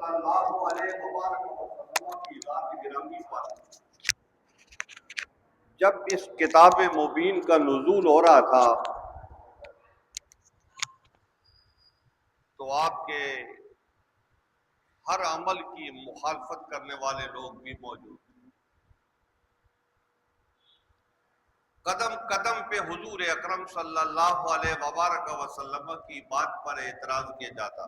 صلی اللہ علیہ وسلم کی ذات گرامی پر جب اس کتاب مبین کا نزول ہو رہا تھا تو آپ کے ہر عمل کی مخالفت کرنے والے لوگ بھی موجود تھے۔ قدم قدم پہ حضور اکرم صلی اللہ علیہ وبارک وسلم کی بات پر اعتراض کیا جاتا،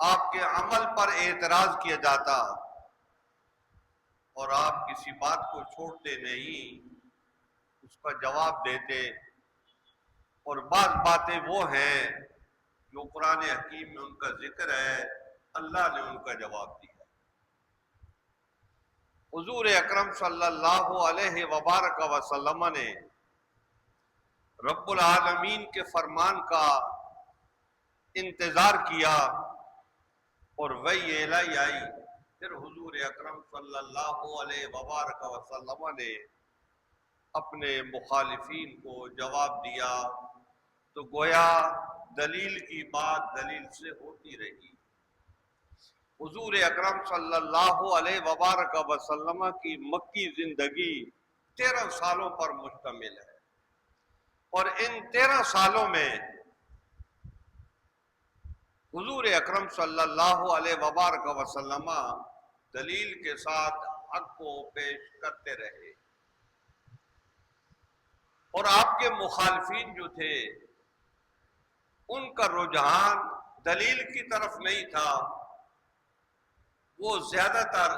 آپ کے عمل پر اعتراض کیا جاتا، اور آپ کسی بات کو چھوڑتے نہیں، اس کا جواب دیتے۔ اور بعض باتیں وہ ہیں جو قرآن حکیم میں ان کا ذکر ہے، اللہ نے ان کا جواب دیا۔ حضور اکرم صلی اللہ علیہ وبارک وسلم نے رب العالمین کے فرمان کا انتظار کیا، اور وحی الہی آئی، پھر حضور اکرم صلی اللہ علیہ وبارک وسلم نے اپنے مخالفین کو جواب دیا، تو گویا دلیل کی بات دلیل سے ہوتی رہی۔ حضور اکرم صلی اللہ علیہ وبارک وسلم کی مکی زندگی 13 سالوں پر مشتمل ہے، اور ان 13 سالوں میں حضور اکرم صلی اللہ علیہ وبارک وسلم دلیل کے ساتھ حق کو پیش کرتے رہے، اور آپ کے مخالفین جو تھے ان کا رجحان دلیل کی طرف نہیں تھا، وہ زیادہ تر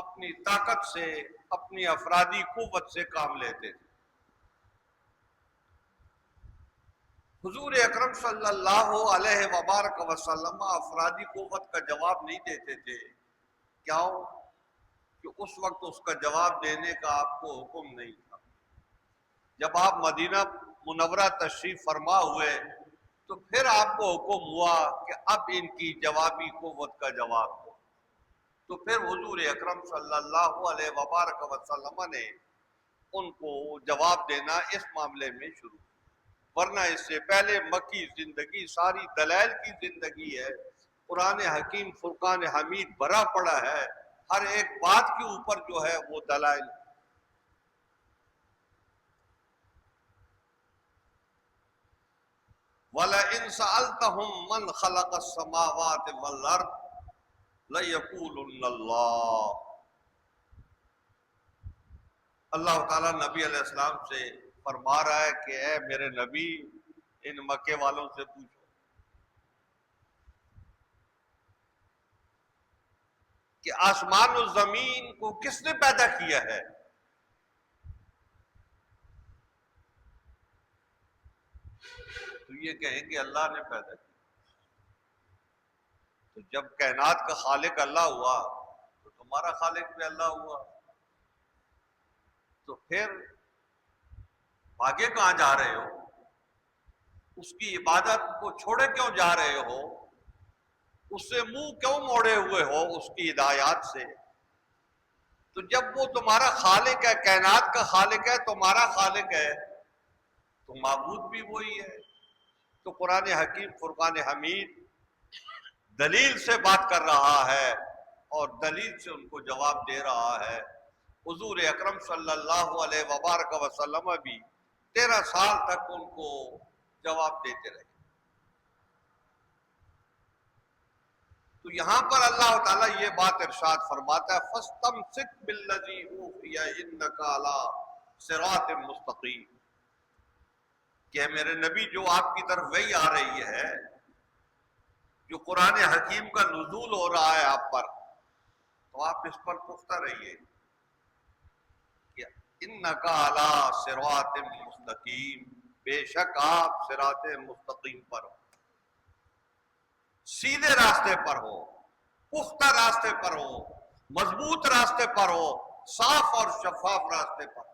اپنی طاقت سے، اپنی افرادی قوت سے کام لیتے تھے۔ حضور اکرم صلی اللہ علیہ وبارک وسلم افرادی قوت کا جواب نہیں دیتے تھے، کیوں؟ کہ اس وقت اس کا جواب دینے کا آپ کو حکم نہیں تھا۔ جب آپ مدینہ منورہ تشریف فرما ہوئے تو پھر آپ کو حکم ہوا کہ اب ان کی جوابی قوت کا جواب دو، تو پھر حضور اکرم صلی اللہ علیہ وبارک وسلم نے ان کو جواب دینا اس معاملے میں شروع کیا، ورنہ اس سے پہلے مکی زندگی ساری دلائل کی زندگی ہے۔ قرآن حکیم فرقان حمید بھرا پڑا ہے، ہر ایک بات کے اوپر جو ہے وہ دلائل۔ وَلَئِن سَأَلْتَهُم مَّنْ خَلَقَ السَّمَاوَاتِ وَالْأَرْضَ لَيَقُولُنَّ اللَّهُ۔ اللہ تعالیٰ نبی علیہ السلام سے فرما رہا ہے کہ اے میرے نبی، ان مکے والوں سے پوچھو کہ آسمان و زمین کو کس نے پیدا کیا ہے؟ تو یہ کہیں گے اللہ نے پیدا کیا۔ تو جب کائنات کا خالق اللہ ہوا تو تمہارا خالق بھی اللہ ہوا، تو پھر آگے کہاں جا رہے ہو؟ اس کی عبادت کو چھوڑے کیوں جا رہے ہو؟ اس سے منہ کیوں موڑے ہوئے ہو اس کی ہدایات سے؟ تو جب وہ تمہارا خالق ہے، کائنات کا خالق ہے، تمہارا خالق ہے، تو معبود بھی وہی ہے۔ تو قرآن حکیم فرقان حمید دلیل سے بات کر رہا ہے، اور دلیل سے ان کو جواب دے رہا ہے۔ حضور اکرم صلی اللہ علیہ وبارک وسلم بھی 13 سال تک ان کو جواب دیتے رہے۔ تو یہاں پر اللہ تعالیٰ یہ بات ارشاد فرماتا ہے فَاسْتَمْسِكْ بِالَّذِي أُوحِيَ إِنَّكَ عَلَىٰ صِرَاطٍ مُسْتَقِيمٍ، کہ میرے نبی جو آپ کی طرف وحی آ رہی ہے، جو قرآن حکیم کا نزول ہو رہا ہے آپ پر، تو آپ اس پر پختہ رہیے کہ إِنَّكَ عَلَىٰ صِرَاطٍ مُسْتَقِيمٍ، بے شک آپ صراط مستقیم پر ہو، سیدھے راستے پر ہو، پختہ راستے پر ہو، مضبوط راستے پر ہو، صاف اور شفاف راستے پر۔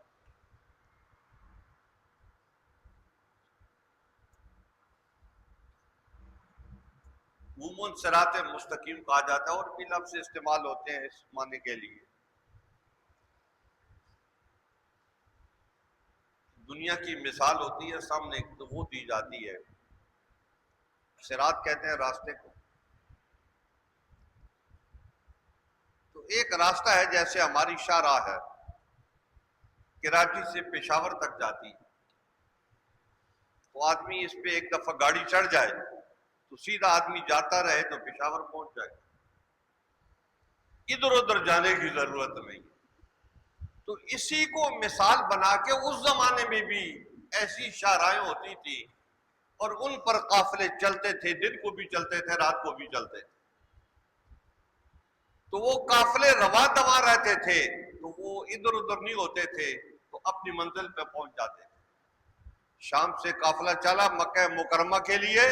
عموماً صراط مستقیم کہا جاتا ہے، اور بھی لفظ استعمال ہوتے ہیں اس معنی کے لیے۔ دنیا کی مثال ہوتی ہے سامنے تو وہ دی جاتی ہے، صراط کہتے ہیں راستے کو، ایک راستہ ہے جیسے ہماری شاہراہ ہے، کراچی سے پشاور تک جاتی، تو آدمی اس پہ ایک دفعہ گاڑی چڑھ جائے تو سیدھا آدمی جاتا رہے تو پشاور پہنچ جائے، ادھر ادھر جانے کی ضرورت نہیں۔ تو اسی کو مثال بنا کے اس زمانے میں بھی ایسی شاہراہیں ہوتی تھی اور ان پر قافلے چلتے تھے، دن کو بھی چلتے تھے، رات کو بھی چلتے تھے، تو وہ قافلے رواں دواں رہتے تھے، تو وہ ادھر ادھر نہیں ہوتے تھے، تو اپنی منزل پہ پہنچ جاتے تھے۔ شام سے قافلہ چلا مکہ مکرمہ کے لیے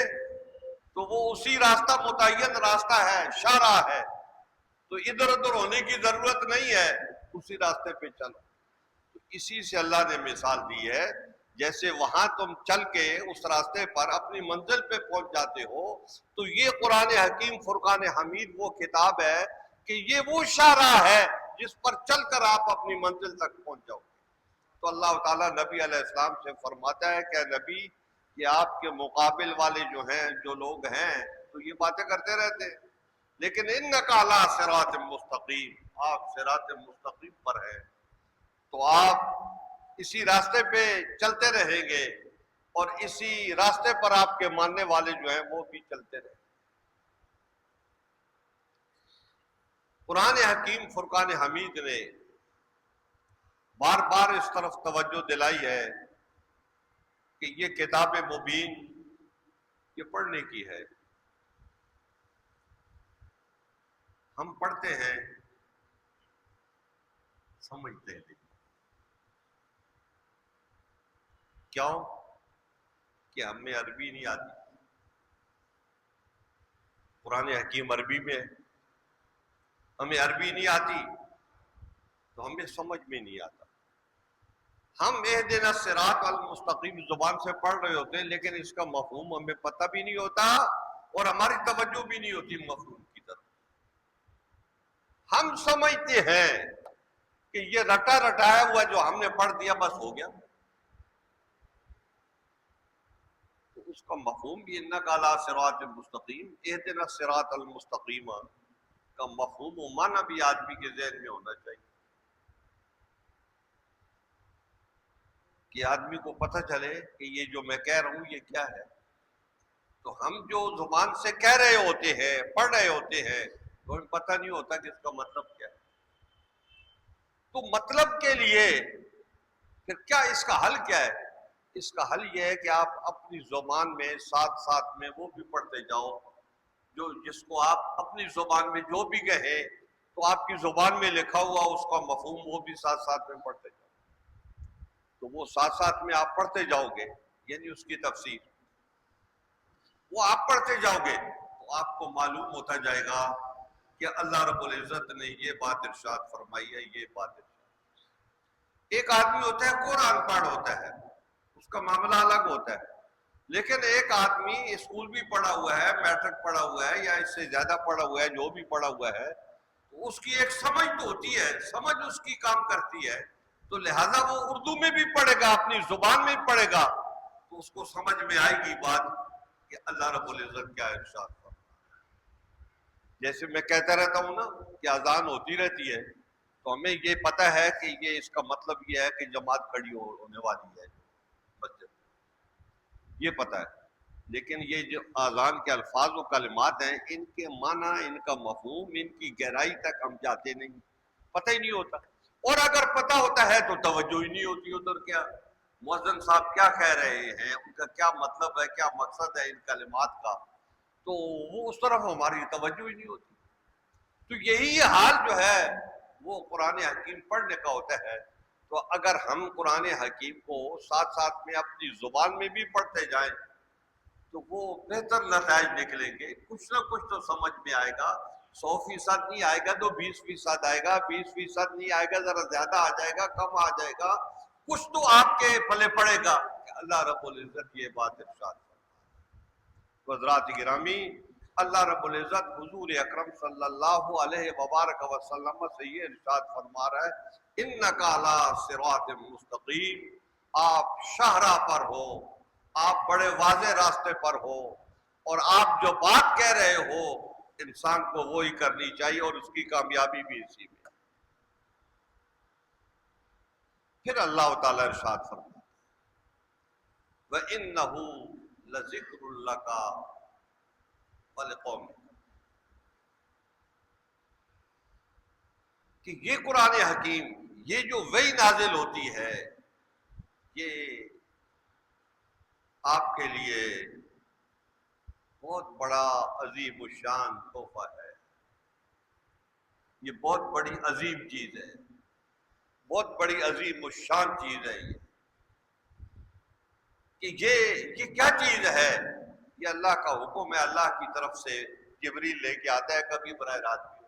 تو وہ اسی راستہ، متعین راستہ ہے، شاہراہ ہے، تو ادھر ادھر ہونے کی ضرورت نہیں ہے، اسی راستے پہ چلو۔ تو اسی سے اللہ نے مثال دی ہے، جیسے وہاں تم چل کے اس راستے پر اپنی منزل پہ پہنچ جاتے ہو، تو یہ قرآن حکیم فرقان حمید وہ کتاب ہے کہ یہ وہ شاہراہ ہے جس پر چل کر آپ اپنی منزل تک پہنچ جاؤ۔ تو اللہ تعالیٰ نبی علیہ السلام سے فرماتا ہے کہ نبی، یہ آپ کے مقابل والے جو ہیں، جو لوگ ہیں، تو یہ باتیں کرتے رہتے ہیں، لیکن انک علی صراط مستقیم، آپ صراط مستقیم پر ہیں، تو آپ اسی راستے پہ چلتے رہیں گے اور اسی راستے پر آپ کے ماننے والے جو ہیں وہ بھی چلتے رہیں گے۔ قرآن حکیم فرقان حمید نے بار بار اس طرف توجہ دلائی ہے کہ یہ کتاب مبین یہ پڑھنے کی ہے۔ ہم پڑھتے ہیں، سمجھتے ہیں، کیوں کہ ہمیں عربی نہیں آتی، قرآن حکیم عربی میں ہے، ہمیں عربی نہیں آتی تو ہمیں سمجھ میں نہیں آتا۔ ہم اہدنا الصراط المستقیم زبان سے پڑھ رہے ہوتے ہیں، لیکن اس کا مفہوم ہمیں پتہ بھی نہیں ہوتا اور ہماری توجہ بھی نہیں ہوتی مفہوم کی طرف۔ ہم سمجھتے ہیں کہ یہ رٹا رٹایا ہوا جو ہم نے پڑھ دیا بس ہو گیا، تو اس کا مفہوم بھی انک علی صراط مستقیم، اہدنا الصراط المستقیم کا مفہوم و معنی بھی آدمی کے ذہن میں ہونا چاہیے کہ آدمی کو پتہ چلے کہ یہ جو میں کہہ رہا ہوں یہ کیا ہے۔ تو ہم جو زبان سے کہہ رہے ہوتے ہیں، پڑھ رہے ہوتے ہیں، تو ہمیں پتہ نہیں ہوتا کہ اس کا مطلب کیا ہے۔ تو مطلب کے لیے پھر کیا اس کا حل کیا ہے؟ اس کا حل یہ ہے کہ آپ اپنی زبان میں ساتھ ساتھ میں وہ بھی پڑھتے جاؤ، جو جس کو آپ اپنی زبان میں جو بھی کہیں تو آپ کی زبان میں لکھا ہوا اس کا مفہوم وہ بھی ساتھ ساتھ میں پڑھتے جاؤ۔ تو وہ ساتھ ساتھ میں آپ پڑھتے جاؤ گے، یعنی اس کی تفسیر وہ آپ پڑھتے جاؤ گے تو آپ کو معلوم ہوتا جائے گا کہ اللہ رب العزت نے یہ بات ارشاد فرمائی ہے، یہ بات ارشاد۔ ایک آدمی ہوتا ہے قرآن پڑھ ہوتا ہے، اس کا معاملہ الگ ہوتا ہے، لیکن ایک آدمی اسکول بھی پڑھا ہوا ہے، میٹرک پڑھا ہوا ہے یا اس سے زیادہ پڑھا ہوا ہے، جو بھی پڑھا ہوا ہے، تو اس کی ایک سمجھ تو ہوتی ہے، سمجھ اس کی کام کرتی ہے، تو لہٰذا وہ اردو میں بھی پڑھے گا، اپنی زبان میں پڑھے گا، تو اس کو سمجھ میں آئے گی بات کہ اللہ رب العزت کیا ارشاد فرمایا۔ جیسے میں کہتا رہتا ہوں نا کہ اذان ہوتی رہتی ہے تو ہمیں یہ پتہ ہے کہ یہ اس کا مطلب یہ ہے کہ جماعت کھڑی ہونے والی ہے مسجد، یہ پتہ ہے، لیکن یہ جو اذان کے الفاظ و کلمات ہیں، ان کے معنی، ان کا مفہوم، ان کی گہرائی تک ہم جاتے نہیں، پتہ ہی نہیں ہوتا، اور اگر پتہ ہوتا ہے تو توجہ ہی نہیں ہوتی ادھر، کیا مؤذن صاحب کیا کہہ رہے ہیں، ان کا کیا مطلب ہے، کیا مقصد ہے ان کلمات کا، تو وہ اس طرف ہماری توجہ ہی نہیں ہوتی۔ تو یہی حال جو ہے وہ قرآن حکیم پڑھنے کا ہوتا ہے۔ تو اگر ہم قرآن حکیم کو ساتھ ساتھ میں اپنی زبان میں بھی پڑھتے جائیں تو وہ بہتر نتائج نکلیں گے، کچھ نہ کچھ تو سمجھ میں آئے گا، 100% نہیں آئے گا تو 20% آئے گا، 20% نہیں آئے گا ذرا زیادہ آ جائے گا، کم آ جائے گا، کچھ تو آپ کے پلے پڑے گا کہ اللہ رب العزت یہ بات ارشاد فرمایا۔ حضرات گرامی، اللہ رب العزت حضور اکرم صلی اللہ علیہ وبارک وسلم سے یہ ارشاد فرما رہا ہے، انک علی صراط مستقیم، آپ شاہراہ پر ہو، آپ بڑے واضح راستے پر ہو، اور آپ جو بات کہہ رہے ہو انسان کو وہی کرنی چاہیے اور اس کی کامیابی بھی اسی میں۔ پھر اللہ تعالیٰ ارشاد فرماتا وَإِنَّهُ لَذِكْرٌ لَكَ وَلِقَوْمِكَ، کہ یہ قرآن حکیم، یہ جو وحی نازل ہوتی ہے، یہ آپ کے لیے بہت بڑا عظیم الشان تحفہ ہے، یہ بہت بڑی عظیم چیز ہے، بہت بڑی عظیم الشان چیز ہے یہ، کہ یہ کیا چیز ہے؟ یہ اللہ کا حکم ہے، اللہ کی طرف سے جبریل لے کے آتا ہے، کبھی براہ راست بھی۔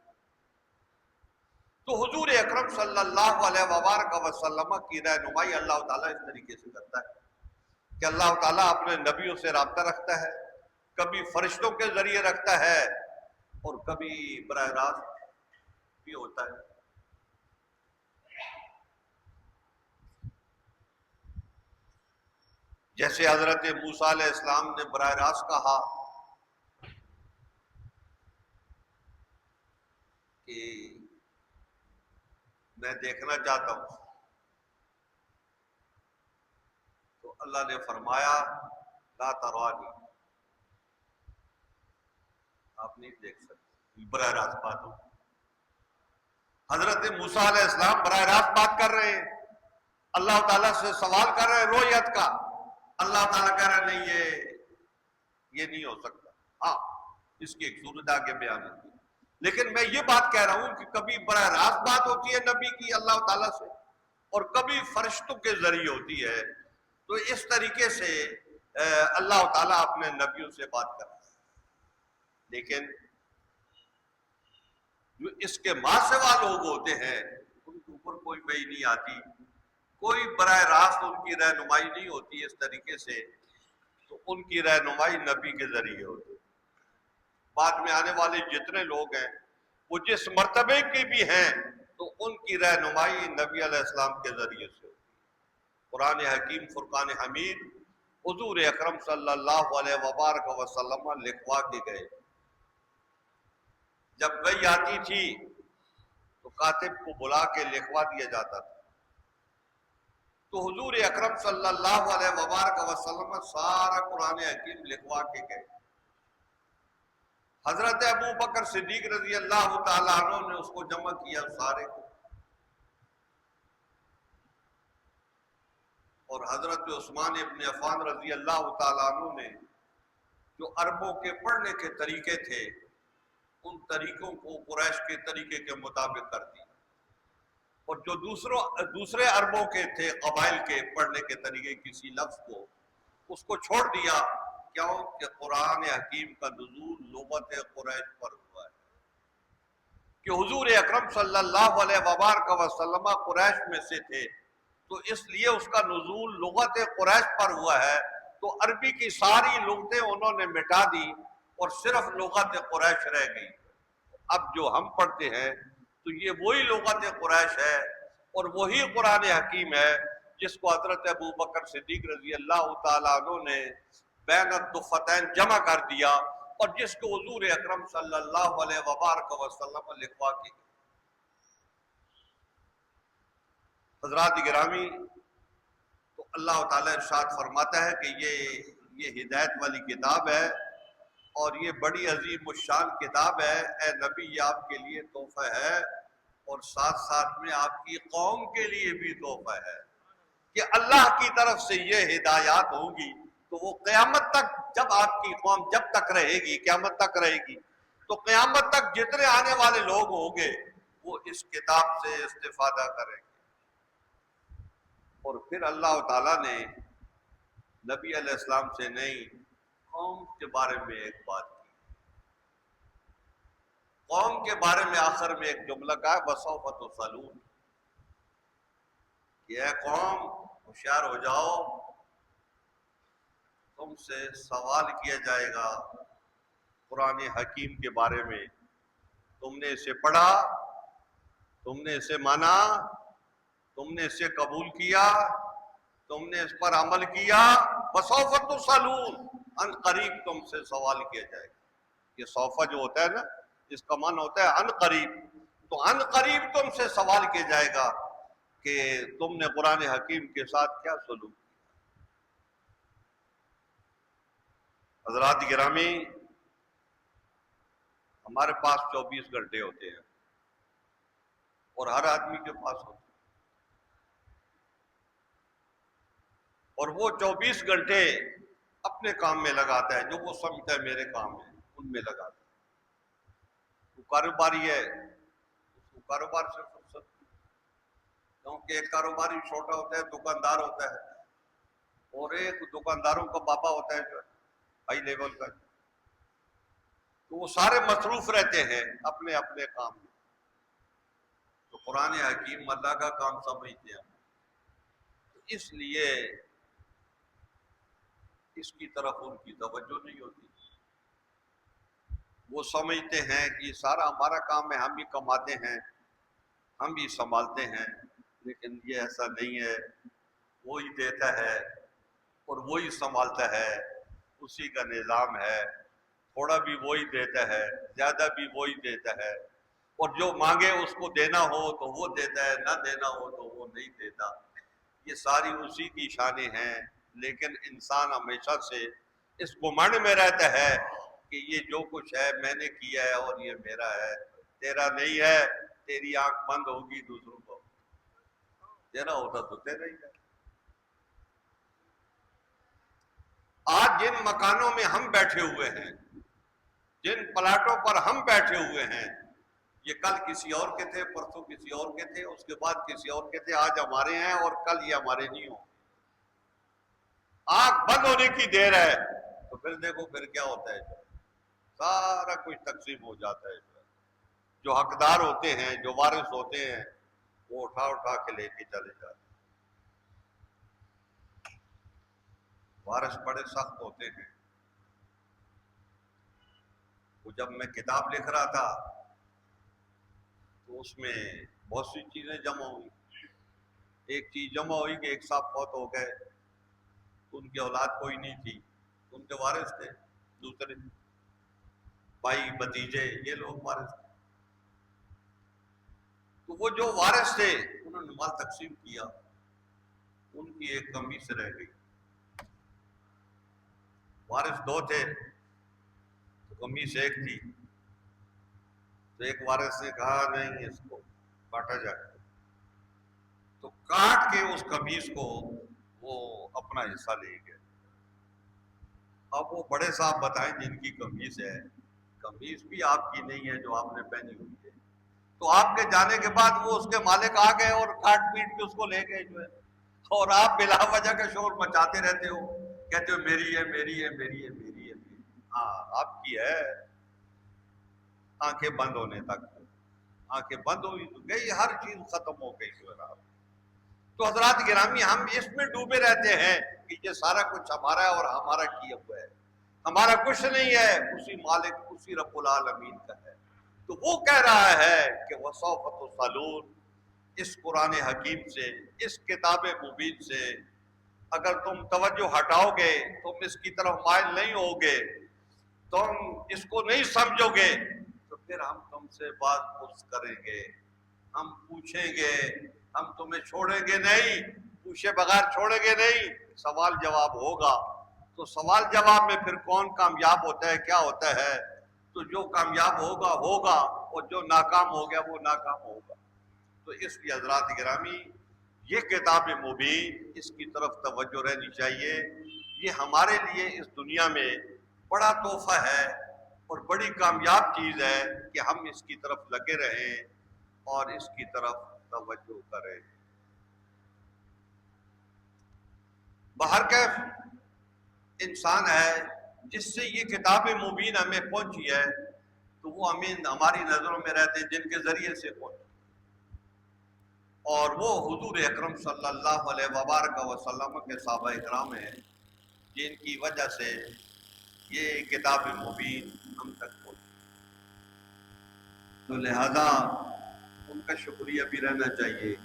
تو حضور اکرم صلی اللہ علیہ وبارک وسلم کی رہنمائی اللہ تعالیٰ اس طریقے سے کرتا ہے کہ اللہ تعالیٰ اپنے نبیوں سے رابطہ رکھتا ہے، کبھی فرشتوں کے ذریعے رکھتا ہے اور کبھی براہ راست بھی ہوتا ہے۔ جیسے حضرت موسیٰ علیہ السلام نے براہ راست کہا کہ میں دیکھنا چاہتا ہوں، تو اللہ نے فرمایا لا ترانی، آپ نہیں دیکھ سکتے، براہ راست بات ہو۔ حضرت موسیٰ علیہ السلام براہ راست بات کر رہے ہیں، اللہ تعالیٰ سے سوال کر رہے ہیں رؤیت کا، اللہ تعالیٰ کہہ رہا ہے نہیں یہ نہیں ہو سکتا، ہاں اس کی ایک صورت آگے بیان ہوتی ہے، لیکن میں یہ بات کہہ رہا ہوں کہ کبھی براہ راست بات ہوتی ہے نبی کی اللہ تعالیٰ سے اور کبھی فرشتوں کے ذریعے ہوتی ہے، تو اس طریقے سے اللہ تعالیٰ اپنے نبیوں سے بات کرتا ہے۔ لیکن جو اس کے ماں سوا لوگ ہوتے ہیں ان کے اوپر کوئی وحی نہیں آتی، کوئی براہ راست ان کی رہنمائی نہیں ہوتی اس طریقے سے، تو ان کی رہنمائی نبی کے ذریعے ہوتی ہے۔ بعد میں آنے والے جتنے لوگ ہیں وہ جس مرتبے کے بھی ہیں تو ان کی رہنمائی نبی علیہ السلام کے ذریعے سے ہوتی ہے۔ قرآن حکیم فرقان حمید حضور اکرم صلی اللہ علیہ وبارک وسلم لکھوا کے گئے، جب وحی آتی تھی تو کاتب کو بلا کے لکھوا دیا جاتا تھا، تو حضور اکرم صلی اللہ علیہ وبارک وسلم سارا قرآن حکیم لکھوا کے گئے۔ حضرت ابو بکر صدیق رضی اللہ تعالیٰ عنہ نے اس کو جمع کیا سارے کو، اور حضرت عثمان ابن عفان رضی اللہ تعالیٰ عنہ نے جو عربوں کے پڑھنے کے طریقے تھے ان طریقوں کو قریش کے طریقے کے مطابق کر دیا، اور جو دوسرے عربوں کے تھے قبائل کے پڑھنے کے طریقے کسی لفظ کو اس کو چھوڑ دیا، کیوں کہ قرآن حکیم کا نزول لغت قریش پر ہوا ہے، کہ حضور اکرم صلی اللہ علیہ وبارک وسلم قریش میں سے تھے، تو اس لیے اس کا نزول لغت قریش پر ہوا ہے، تو عربی کی ساری لغتیں انہوں نے مٹا دی اور صرف لغت قریش رہ گئی۔ اب جو ہم پڑھتے ہیں تو یہ وہی لغت قریش ہے اور وہی قرآن حکیم ہے جس کو حضرت ابو بکر صدیق رضی اللہ تعالیٰ عنہ نے بین الدفتین جمع کر دیا اور جس کو حضور اکرم صلی اللہ علیہ وبارک وسلم لکھوا کے۔ حضرات گرامی، تو اللہ تعالیٰ ارشاد فرماتا ہے کہ یہ ہدایت والی کتاب ہے اور یہ بڑی عظیم الشان کتاب ہے، اے نبی یہ آپ کے لیے تحفہ ہے اور ساتھ ساتھ میں آپ کی قوم کے لیے بھی تحفہ ہے، کہ اللہ کی طرف سے یہ ہدایات ہوں گی تو وہ قیامت تک، جب آپ کی قوم جب تک رہے گی، قیامت تک رہے گی، تو قیامت تک جتنے آنے والے لوگ ہوں گے وہ اس کتاب سے استفادہ کریں گے۔ اور پھر اللہ تعالیٰ نے نبی علیہ السلام سے نہیں، قوم کے بارے میں ایک بات کی، قوم کے بارے میں آخر میں ایک جملہ کہا وَسَوْفَ تُسْأَلُونَ، کہ اے قوم ہوشیار ہو جاؤ، تم سے سوال کیا جائے گا قرآن حکیم کے بارے میں، تم نے اسے پڑھا، تم نے اسے مانا، تم نے اسے قبول کیا، تم نے اس پر عمل کیا، وَسَوْفَ تُسْأَلُونَ، ان قریب تم سے سوال کیا جائے گا۔ یہ سوفہ جو ہوتا ہے نا، اس کا معنی ہوتا ہے ان قریب. تو ان قریب تم سے سوال کیا جائے گا کہ تم نے قرآن حکیم کے ساتھ کیا سلوک. حضرات گرامی، ہمارے پاس 24 گھنٹے ہوتے ہیں اور ہر آدمی کے پاس ہوتے ہیں، اور وہ 24 گھنٹے اپنے کام میں لگاتا ہے، جو وہ سمجھتا ہے میرے کام ہے ان میں لگاتا ہے. وہ کاروباری ہے، اس کو کاروبار سے فرصت، کیونکہ ایک کاروباری چھوٹا ہوتا ہے، دکاندار ہوتا ہے، اور ایک دکانداروں کا بابا ہوتا ہے جو ہائی لیول کا، تو وہ سارے مصروف رہتے ہیں اپنے اپنے کام میں. تو قرآن حکیم اللہ کا کام سمجھتے ہیں، اس لیے اس کی طرف ان کی توجہ نہیں ہوتی. وہ سمجھتے ہیں کہ یہ سارا ہمارا کام ہے، ہم بھی کماتے ہیں، ہم بھی سنبھالتے ہیں، لیکن یہ ایسا نہیں ہے. وہی دیتا ہے اور وہی سنبھالتا ہے، اسی کا نظام ہے. تھوڑا بھی وہی دیتا ہے، زیادہ بھی وہی دیتا ہے، اور جو مانگے اس کو دینا ہو تو وہ دیتا ہے، نہ دینا ہو تو وہ نہیں دیتا. یہ ساری اسی کی شانیں ہیں. لیکن انسان ہمیشہ سے اس گمان میں رہتا ہے کہ یہ جو کچھ ہے میں نے کیا ہے اور یہ میرا ہے، تیرا نہیں ہے. تیری آنکھ بند ہوگی دوسروں کو، تیرا ہوتا تو تیرا ہی ہے. آج جن مکانوں میں ہم بیٹھے ہوئے ہیں، جن پلاٹوں پر ہم بیٹھے ہوئے ہیں، یہ کل کسی اور کے تھے، پرسوں کسی اور کے تھے، اس کے بعد کسی اور کے تھے. آج ہمارے ہیں اور کل یہ ہمارے نہیں ہوں. آنکھ بند ہونے کی دیر ہے تو پھر دیکھو پھر کیا ہوتا ہے. سارا کچھ تقسیم ہو جاتا ہے. جو حقدار ہوتے ہیں، جو وارث ہوتے ہیں، وہ اٹھا اٹھا کے لے کے چلے جاتے ہیں. وارث بڑے سخت ہوتے ہیں. وہ جب میں کتاب لکھ رہا تھا تو اس میں بہت سی چیزیں جمع ہوئی. ایک چیز جمع ہوئی کہ ایک صاحب فوت ہو گئے، ان کی اولاد کوئی نہیں تھی، ان کے وارث تھے دوسرے بھائی بھتیجے، یہ لوگ وارث تھے. تو وہ جو وارث تھے انہوں نے مال تقسیم کیا. ان کی ایک کمی سے رہ گئی. وارث دو تھے تو قمیص ایک تھی. تو ایک وارث نے کہا نہیں، اس کو کاٹا جائے. تو کاٹ کے اس قمیص کو وہ اپنا حصہ لے گئے. اب وہ بڑے صاحب بتائیں جن کی قمیص ہے، قمیص بھی آپ کی نہیں ہے جو آپ نے پہنی ہوئی ہے. تو آپ کے جانے کے بعد وہ اس کے مالک آ گئے اور کاٹ پیٹ کے اس کو لے گئے جو ہے، اور آپ بلا وجہ کا شور مچاتے رہتے ہو، کہتے ہو میری ہے میری ہے میری ہے میری ہے. ہاں آپ کی ہے. آنکھیں بند ہونے تک، آنکھیں بند ہوئی تو گئی، ہر چیز ختم ہو گئی جو ہے. تو حضرات گرامی، ہم اس میں ڈوبے رہتے ہیں کہ یہ سارا کچھ ہمارا ہے اور ہمارا کیا ہوا ہے. ہمارا کچھ نہیں ہے، اسی مالک، اسی رب العالمین کا ہے. تو وہ کہہ رہا ہے کہ وَسَوْفَ تُسْأَلُونَ. اس قرآن حکیم سے، اس کتاب مبین سے اگر تم توجہ ہٹاؤ گے، تم اس کی طرف مائل نہیں ہوگے، تم اس کو نہیں سمجھو گے، تو پھر ہم تم سے بات پوچھ کریں گے، ہم پوچھیں گے. ہم تمہیں چھوڑیں گے نہیں، پوچھے بغیر چھوڑیں گے نہیں. سوال جواب ہوگا. تو سوال جواب میں پھر کون کامیاب ہوتا ہے، کیا ہوتا ہے؟ تو جو کامیاب ہوگا ہوگا، اور جو ناکام ہو گیا وہ ناکام ہوگا. تو اس لیے حضرات گرامی، یہ کتاب مبین، اس کی طرف توجہ رہنی چاہیے. یہ ہمارے لیے اس دنیا میں بڑا تحفہ ہے اور بڑی کامیاب چیز ہے کہ ہم اس کی طرف لگے رہیں اور اس کی طرف توجہ کریں. بہرکیف انسان ہے جس سے یہ کتاب مبین ہمیں پہنچی ہے، تو وہ ہمیں ہماری نظروں میں رہتے ہیں جن کے ذریعے سے پہنچی، اور وہ حضور اکرم صلی اللہ علیہ وبارک وسلم کے صحابہ اکرام ہیں جن کی وجہ سے یہ کتاب مبین ہم تک پہنچی. تو لہذا ان کا شکریہ بھی رہنا چاہیے،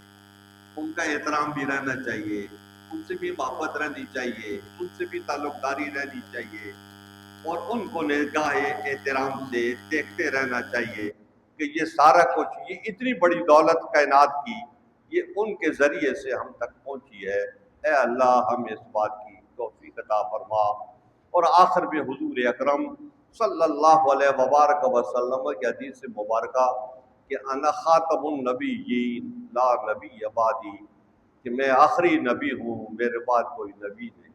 ان کا احترام بھی رہنا چاہیے، ان سے بھی محبت رہنی چاہیے، ان سے بھی تعلق داری رہنی چاہیے. اور ان کو نگاہ احترام سے دیکھتے رہنا چاہیے کہ یہ سارا کچھ، یہ اتنی بڑی دولت کائنات کی، یہ ان کے ذریعے سے ہم تک پہنچی ہے۔ اے اللہ ہم اس بات کی توفیق عطا فرما۔ اور آخر میں حضور اکرم صلی اللہ علیہ وبارک وسلم کی حدیث مبارکہ کہ انا خاتم النبیین لا نبی بعدی، کہ میں آخری نبی ہوں، میرے بعد کوئی نبی نہیں۔